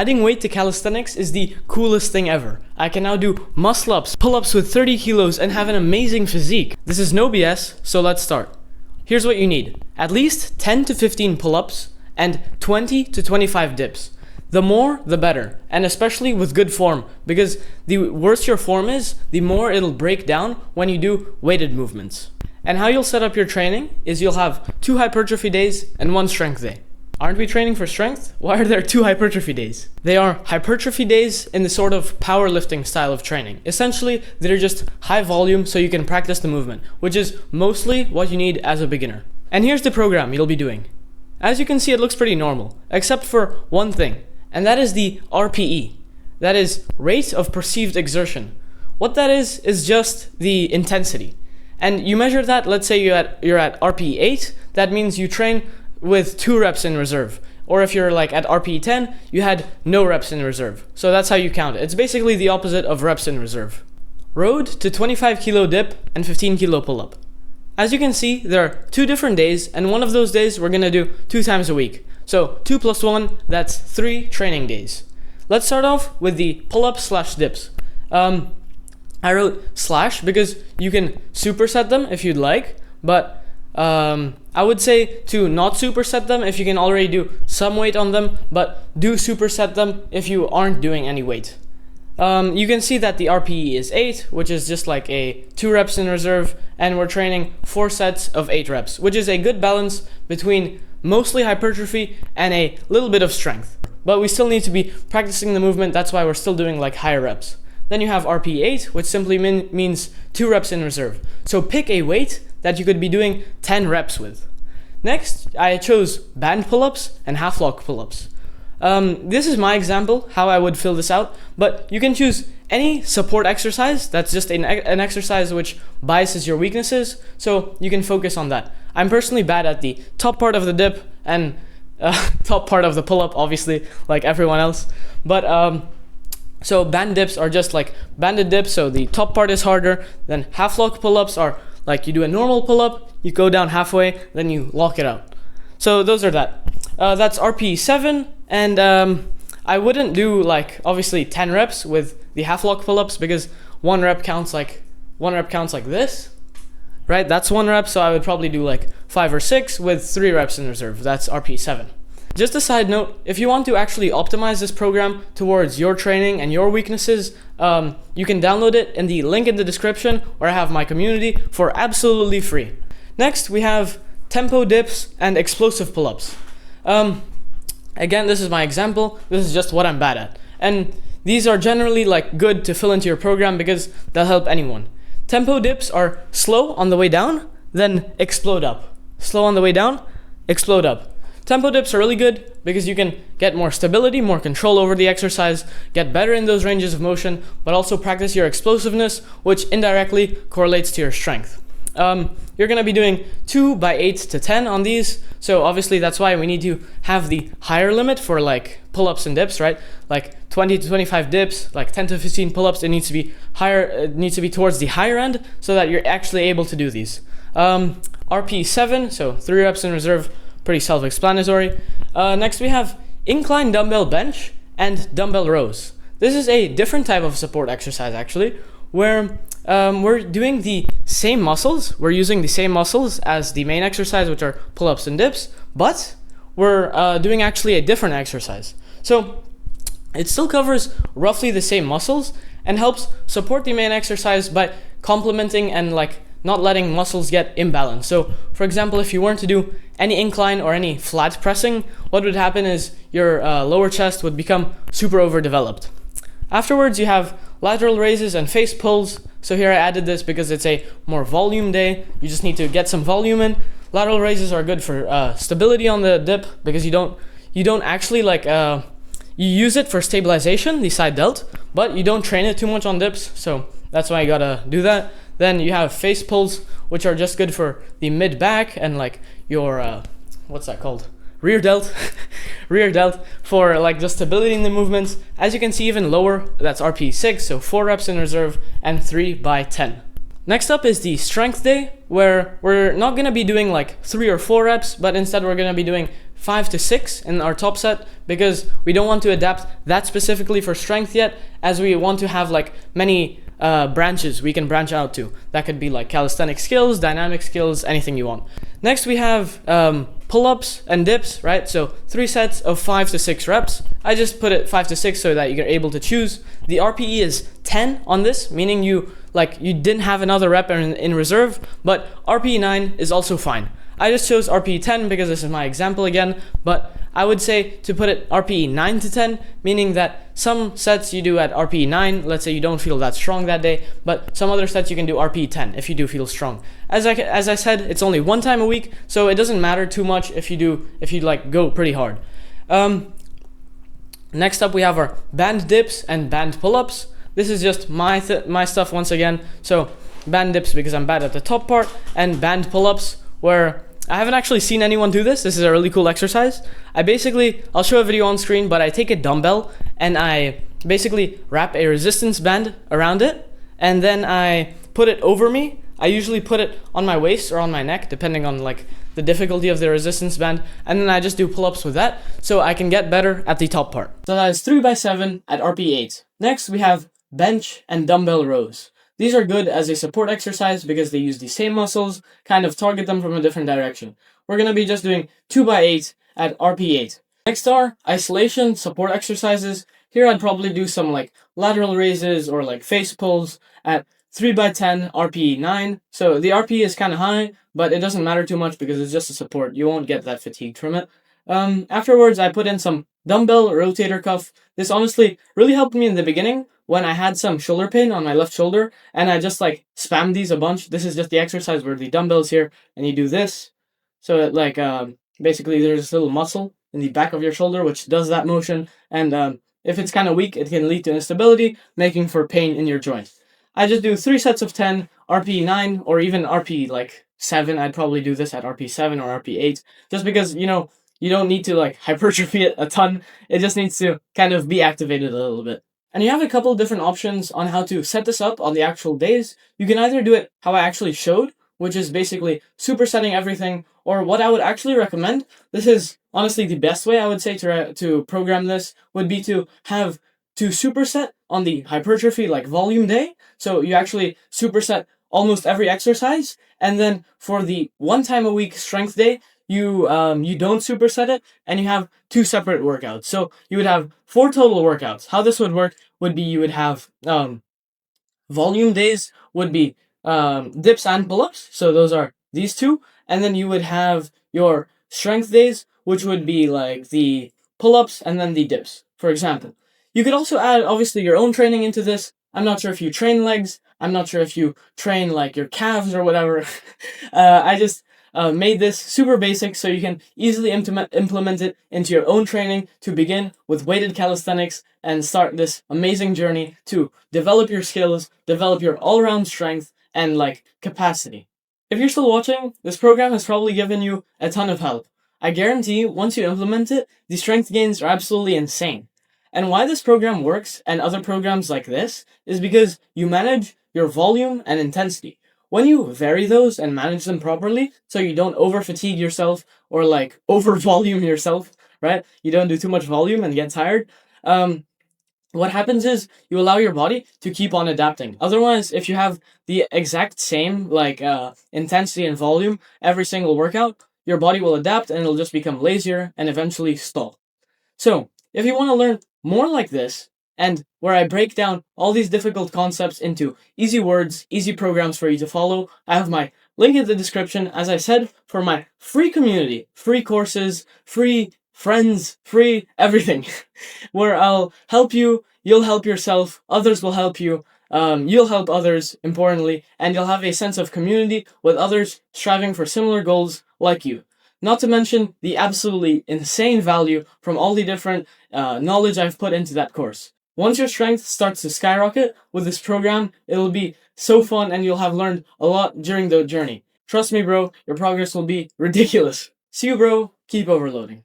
Adding weight to calisthenics is the coolest thing ever. I can now do muscle-ups, pull-ups with 30 kilos and have an amazing physique. This is no BS, so let's start. Here's what you need. At least 10 to 15 pull-ups and 20 to 25 dips. The more, the better, and especially with good form, because the worse your form is, the more it'll break down when you do weighted movements. And how you'll set up your training is you'll have 2 hypertrophy days and 1 strength day. Aren't we training for strength? Why are there 2 hypertrophy days? They are hypertrophy days in the sort of powerlifting style of training. Essentially, they're just high volume so you can practice the movement, which is mostly what you need as a beginner. And here's the program you'll be doing. As you can see, it looks pretty normal, except for one thing, and that is the RPE. That is rate of perceived exertion. What that is just the intensity. And you measure that, let's say you're at RPE 8, that means you train with 2 reps in reserve. Or if you're like at RPE 10, you had no reps in reserve. So that's how you count it. It's basically the opposite of reps in reserve. Road to 25 kilo dip and 15 kilo pull-up. As you can see, there are 2 different days, and one of those days we're gonna do 2 times a week. So 2 plus 1, that's 3 training days. Let's start off with the pull-ups / dips. I wrote slash because you can superset them if you'd like, but I would say to not superset them if you can already do some weight on them, but do superset them if you aren't doing any weight. You can see that the RPE is 8, which is just like a 2 reps in reserve, and we're training 4 sets of 8 reps, which is a good balance between mostly hypertrophy and a little bit of strength. But we still need to be practicing the movement, that's why we're still doing like higher reps. Then you have RPE 8, which simply means 2 reps in reserve. So pick a weight that you could be doing 10 reps with. Next, I chose band pull-ups and half-lock pull-ups. This is my example, how I would fill this out, but you can choose any support exercise. That's just an exercise which biases your weaknesses, so you can focus on that. I'm personally bad at the top part of the dip and top part of the pull-up, obviously, like everyone else. But so band dips are just like banded dips, so the top part is harder. Then half-lock pull-ups are like you do a normal pull-up, you go down halfway, then you lock it out. So those are that. That's RPE 7, and I wouldn't do like obviously 10 reps with the half-lock pull-ups because one rep counts like this, right? That's 1 rep, so I would probably do like 5 or 6 with 3 reps in reserve. That's RPE 7. Just a side note, if you want to actually optimize this program towards your training and your weaknesses, you can download it in the link in the description where I have my community for absolutely free. Next, we have tempo dips and explosive pull-ups. Again, this is my example. This is just what I'm bad at. And these are generally like good to fill into your program because they'll help anyone. Tempo dips are slow on the way down, then explode up. Slow on the way down, explode up. Tempo dips are really good because you can get more stability, more control over the exercise, get better in those ranges of motion, but also practice your explosiveness, which indirectly correlates to your strength. You're going to be doing 2 by 8 to 10 on these, so obviously that's why we need to have the higher limit for like pull-ups and dips, right? Like 20 to 25 dips, like 10 to 15 pull-ups, it needs to be higher, it needs to be towards the higher end so that you're actually able to do these. RPE 7, so 3 reps in reserve, pretty self-explanatory. Next we have incline dumbbell bench and dumbbell rows. This is a different type of support exercise actually, where we're doing the same muscles. We're using the same muscles as the main exercise, which are pull-ups and dips, but we're doing actually a different exercise. So it still covers roughly the same muscles and helps support the main exercise by complementing and like not letting muscles get imbalanced. So for example, if you weren't to do any incline or any flat pressing, what would happen is your lower chest would become super overdeveloped. Afterwards, you have lateral raises and face pulls. So here I added this because it's a more volume day. You just need to get some volume in. Lateral raises are good for stability on the dip because you don't actually like you use it for stabilization, the side delt, but you don't train it too much on dips. So that's why you gotta do that. Then you have face pulls, which are just good for the mid back and like your what's that called? Rear delt. Rear delt for like just stability in the movements. As you can see, even lower, that's RPE 6, so 4 reps in reserve and 3 by 10. Next up is the strength day, where we're not gonna be doing like 3 or 4 reps, but instead we're gonna be doing 5 to 6 in our top set because we don't want to adapt that specifically for strength yet, as we want to have like many branches we can branch out to. That could be like calisthenic skills, dynamic skills, anything you want. Next we have pull-ups and dips, right? So 3 sets of 5 to 6 reps. I just put it 5 to 6 so that you're able to choose. The RPE is 10 on this, meaning you didn't have another rep in reserve, but RPE 9 is also fine. I just chose RPE 10 because this is my example again, but I would say to put it RPE 9 to 10, meaning that some sets you do at RPE 9, let's say you don't feel that strong that day, but some other sets you can do RPE 10 if you do feel strong. As I said, it's only one time a week, so it doesn't matter too much if you like go pretty hard. Next up we have our band dips and band pull-ups. This is just my stuff once again. So band dips because I'm bad at the top part, and band pull-ups where I haven't actually seen anyone do this. This is a really cool exercise. I'll show a video on screen, but I take a dumbbell and I basically wrap a resistance band around it, and then I put it over me. I usually put it on my waist or on my neck, depending on like the difficulty of the resistance band, and then I just do pull-ups with that so I can get better at the top part. So that is 3x7 at RPE 8. Next we have bench and dumbbell rows. These are good as a support exercise because they use the same muscles, kind of target them from a different direction. We're going to be just doing 2x8 at RPE 8. Next are isolation support exercises. Here I'd probably do some like lateral raises or like face pulls at 3x10 RPE 9. So the RPE is kind of high, but it doesn't matter too much because it's just a support. You won't get that fatigued from it. Afterwards, I put in some dumbbell rotator cuff. This honestly really helped me in the beginning when I had some shoulder pain on my left shoulder, and I just like spammed these a bunch. This is just the exercise where the dumbbell's here and you do this. So it like basically there's this little muscle in the back of your shoulder which does that motion, and if it's kind of weak, it can lead to instability, making for pain in your joint. I just do 3 sets of 10, RPE 9, or even RPE like 7. I'd probably do this at RPE 7 or RPE 8, just because, you know, you don't need to like hypertrophy it a ton. It just needs to kind of be activated a little bit. And you have a couple different options on how to set this up on the actual days. You can either do it how I actually showed, which is basically supersetting everything, or what I would actually recommend. This is honestly the best way I would say to program this, would be to have to superset on the hypertrophy like volume day. So you actually superset almost every exercise, and then for the 1 time a week strength day, you don't superset it, and you have 2 separate workouts. So you would have 4 total workouts. How this would work would be you would have volume days would be dips and pull-ups. So those are these 2, and then you would have your strength days, which would be like the pull-ups and then the dips, for example. You could also add obviously your own training into this. I'm not sure if you train legs. I'm not sure if you train like your calves or whatever. I just made this super basic so you can easily implement it into your own training to begin with weighted calisthenics and start this amazing journey to develop your skills, develop your all-around strength and like capacity. If you're still watching, this program has probably given you a ton of help. I guarantee you, once you implement it, the strength gains are absolutely insane. And why this program works and other programs like this is because you manage your volume and intensity. When you vary those and manage them properly, so you don't over fatigue yourself or like over volume yourself, right? You don't do too much volume and get tired. What happens is you allow your body to keep on adapting. Otherwise, if you have the exact same like intensity and volume every single workout, your body will adapt and it'll just become lazier and eventually stall. So if you want to learn more like this, and where I break down all these difficult concepts into easy words, easy programs for you to follow, I have my link in the description, as I said, for my free community, free courses, free friends, free everything, where I'll help you, you'll help yourself, others will help you, you'll help others, importantly, and you'll have a sense of community with others striving for similar goals like you. Not to mention the absolutely insane value from all the different knowledge I've put into that course. Once your strength starts to skyrocket with this program, it'll be so fun and you'll have learned a lot during the journey. Trust me, bro, your progress will be ridiculous. See you, bro. Keep overloading.